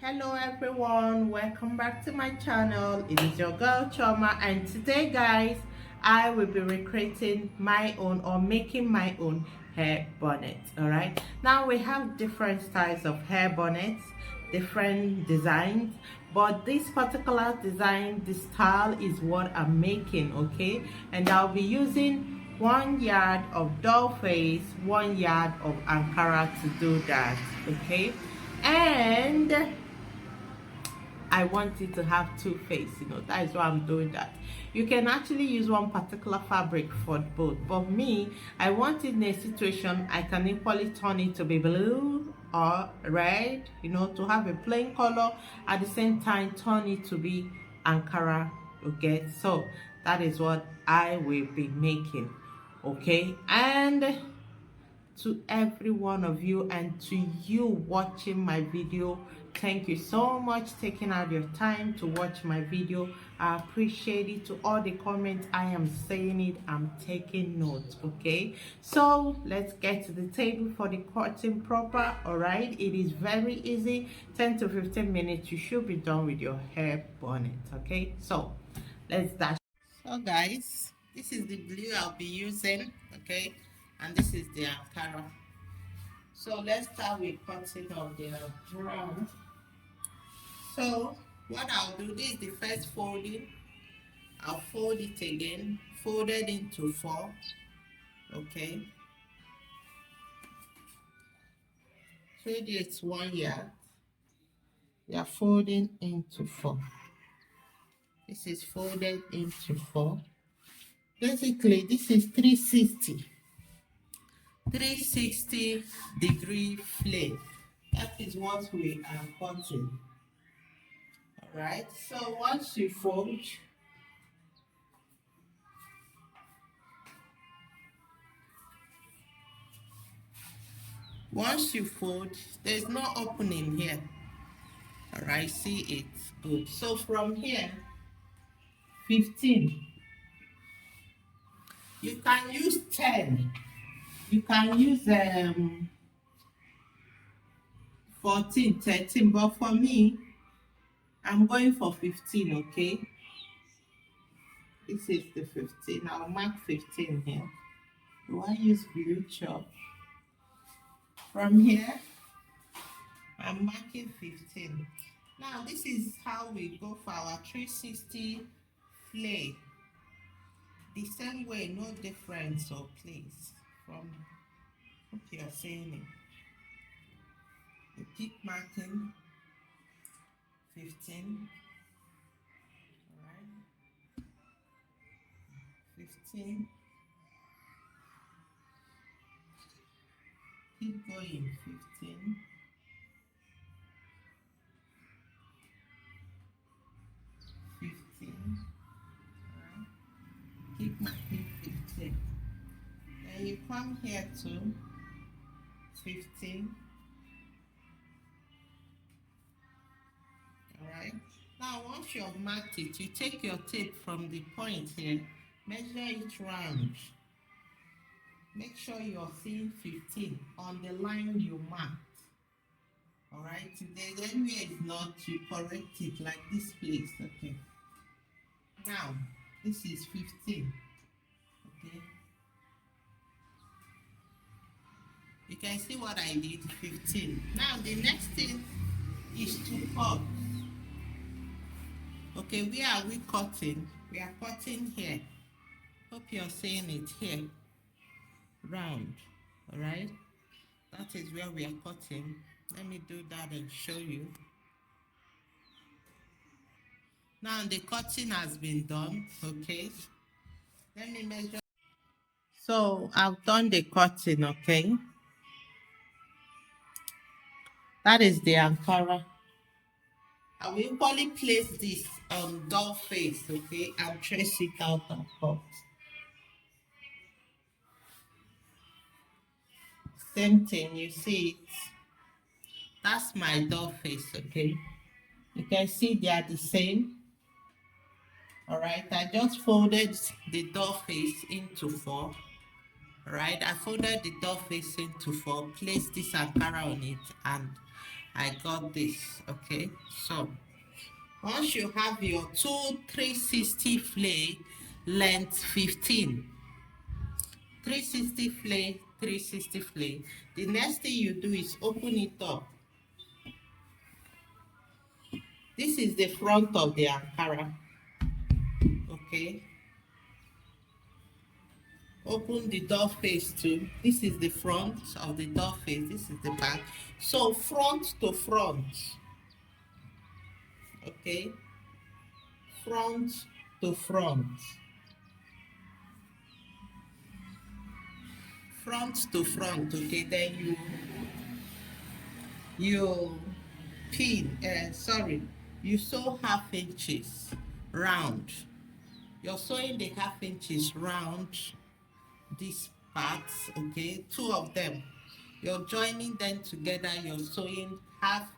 Hello everyone, welcome back to my channel. It is your girl Choma, and today guys I will be recreating my own or making my own hair bonnet. All right, now we have different styles of hair bonnets, different designs, but this particular design, the style is what I'm making. Okay, and I'll be using 1 yard of doll face, 1 yard of Ankara to do that. Okay, and I want it to have two face, that is why I'm doing that. You can actually use one particular fabric for both, but me, I want it in a situation I can equally turn it to be blue or red, to have a plain color, at the same time turn it to be Ankara. Okay, so that is what I will be making. Okay, and to every one of you and to you watching my video, thank you so much taking out your time to watch my video. I appreciate it. To all the comments, I am saying it, I'm taking notes. Okay, so let's get to the table for the cutting proper. All right, it is very easy. 10 to 15 minutes, you should be done with your hair bonnet. Okay, so let's dash. So guys, this is the blue I'll be using. Okay, and this is the Ankara. So let's start with cutting of the brown. So what I'll do, this is the first folding. I'll fold it again, fold it into four. Okay, so it's 1 yard. We are folding into four. This is folded into four. Basically, this is 360 degree flip. That is what we are cutting. All right, so once you fold, there's no opening here. All right, see it good. So from here, 15, you can use 10, you can use 14, 13, but for me, I'm going for 15. Okay, this is the 15. I'll mark 15 here. Do I use blue chalk? From here, I'm marking 15. Now this is how we go for our 360 flay. The same way, no difference. So please, from what you're saying, you keep marking 15. All right, 15. Keep going, 15. 15. All right, keep marking 15. Then you come here to 15. All right, now once you've marked it, you take your tape from the point here, measure it round. Make sure you're seeing 15 on the line you marked. All right, if there's anywhere it's not, you correct it like this place. Okay, now this is 15. Okay, you can see what I did. 15. Now the next thing is to cut. Okay, where are we cutting? We are cutting here. Hope you're seeing it here, round. All right, that is where we are cutting. Let me do that and show you. Now the cutting has been done. Okay, let me measure. So I've done the cutting. Okay, that is the Ankara. I will equally place this on doll face. Okay, and trace it out and cut. Same thing, you see it. That's my doll face. Okay, you can see they are the same. All right, I just folded the doll face into four. All right, I folded the doll face into four, placed this Ankara on it, and I got this. Okay, so once you have your two 360 flay length 15, 360 flay, 360 flay, the next thing you do is open it up. This is the front of the Ankara. Okay, open the door face too. This is the front of the door face, this is the back. So front to front. Okay, front to front, front to front. Okay, then you pin, sorry, you sew half inches round. You're sewing the half inches round these parts. Okay, two of them, you're joining them together, you're sewing half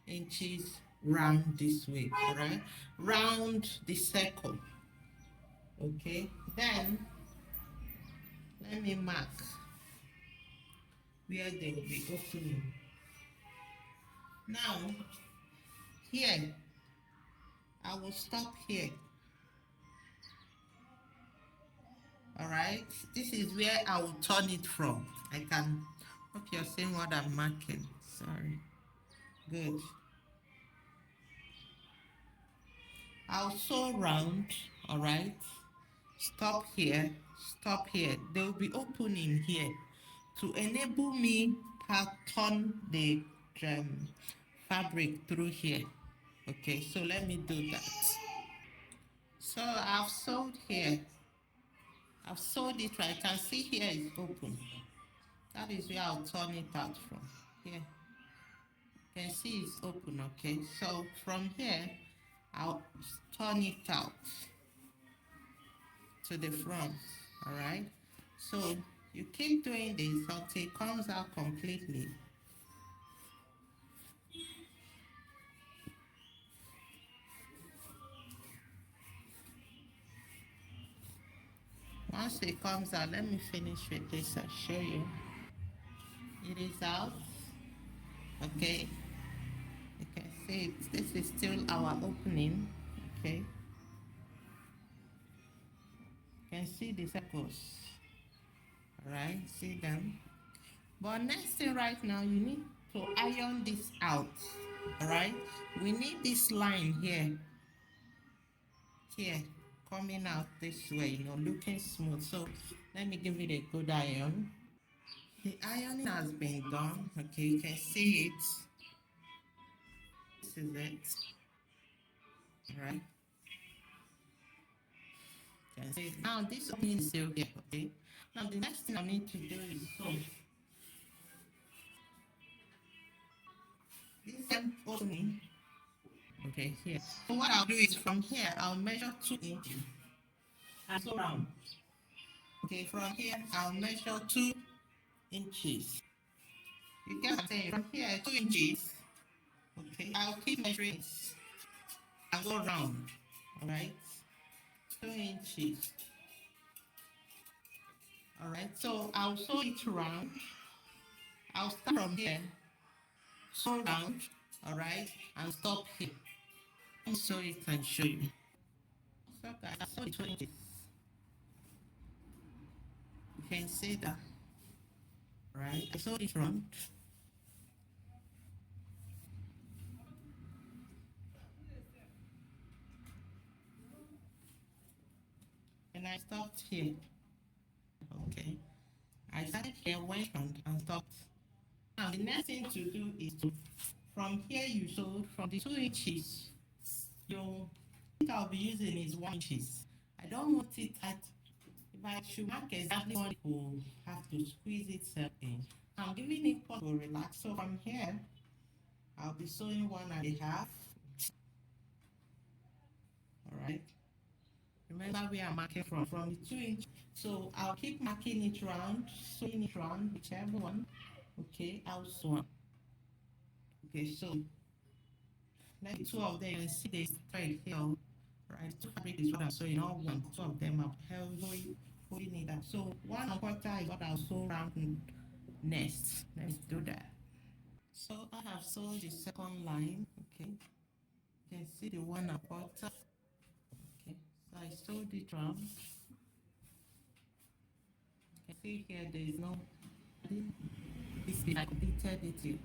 inches round this way. All right, round the circle. Okay, then let me mark where they will be opening. Now here I will stop here. All right, this is where I will turn it from. I can hope you're seeing what I'm marking. Sorry. Good. I'll sew round. All right, stop here, stop here. There will be opening here to enable me pattern the fabric through here. Okay, so let me do that. So I've sewed here. I've sewed it right. I can see here is open. That is where I'll turn it out from. Here, you can see it's open. Okay, so from here, I'll turn it out to the front. All right. So you keep doing this until it comes out completely. Once it comes out, let me finish with this and show you. It is out. Okay. You can see it. This is still our opening. Okay. You can see the circles. All right. See them. But next thing right now, you need to iron this out. All right. We need this line here. Here. Coming out this way, looking smooth. So let me give it a good iron. The ironing has been done. Okay, you can see it. This is it. All right. You can see it. Now this opening is still here. Okay. Now the next thing I need to do is sew this same opening. Okay, here. So what I'll do is from here I'll measure 2 inches and sew round. Okay, from here I'll measure 2 inches. You get what I'm saying? From here 2 inches. Okay, I'll keep measuring it and go round. All right, 2 inches. All right, so I'll sew it round. I'll start from here, sew round, all right, and stop here. Let me sew it and show you. So guys, I sew it 2 inches. You can see that. All right, I sew it round. And I stopped here. Okay. I started here, went round and stopped. Now the next thing to do is to, from here you sew from the 2 inches. Your I'll be using is 1 inches. I don't want it at, if I should mark exactly what it will have to squeeze itself in. I'm giving it pause to relax. So from here, I'll be sewing 1.5. All right. Remember where I'm marking from the 2 inch. So I'll keep marking it round, sewing it round, whichever one. Okay, I'll sew. Okay, so let me two of them and see the thread here. Right, two fabric is what I'm sewing. All one, two of them are holding it up. So 1.25 is what I'll sew round next. Let's do that. So I have sewn the second line. Okay, you can see the 1/4. Okay, so I sewed it round. You can see here there is no this bit. I completed it here.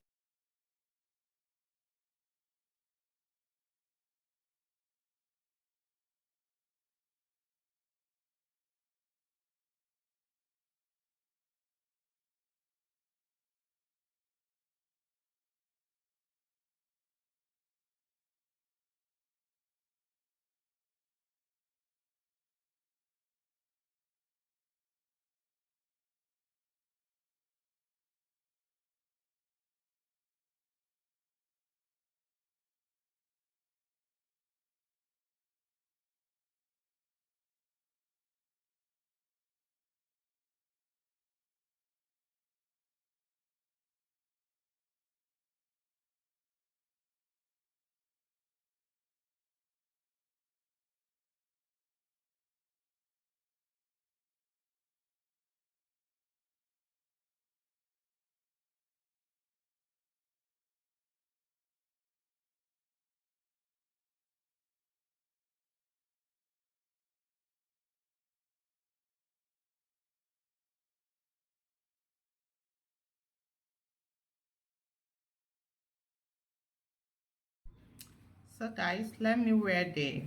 So guys, let me wear the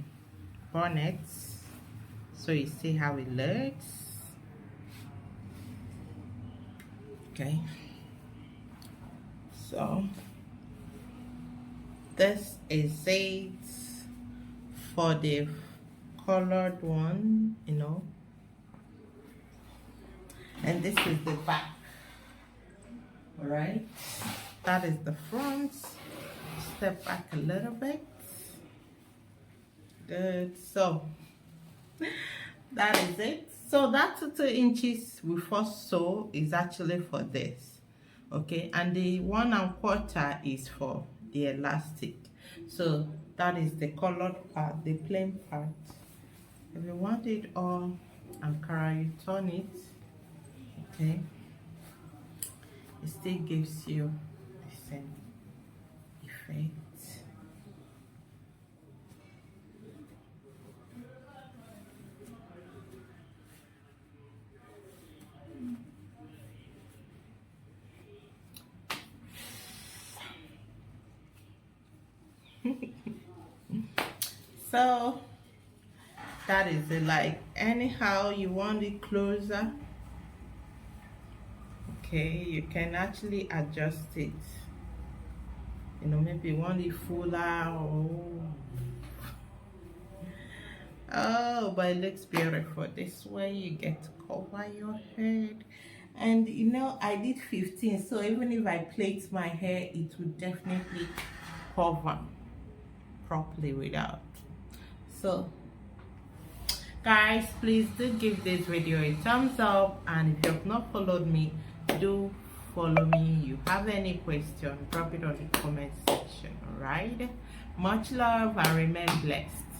bonnet so you see how it looks. Okay, so this is it for the colored one, you know, and this is the back. All right, that is the front. Step back a little bit. Good. So that is it. So that 2 inches we first sew is actually for this, okay, and the 1/4 is for the elastic. So that is the colored part, the plain part. If you want it all Ankara, you turn it, okay, it still gives you the same effect. So that is it. Like anyhow you want it closer, okay, you can actually adjust it, you know, maybe you want it fuller. Oh, but it looks beautiful. This way you get to cover your head. And you know, I did 15, so even if I plait my hair, it would definitely cover properly without. So guys, please do give this video a thumbs up, and if you have not followed me, do follow me. You have any question, drop it on the comment section. All right, much love and remain blessed.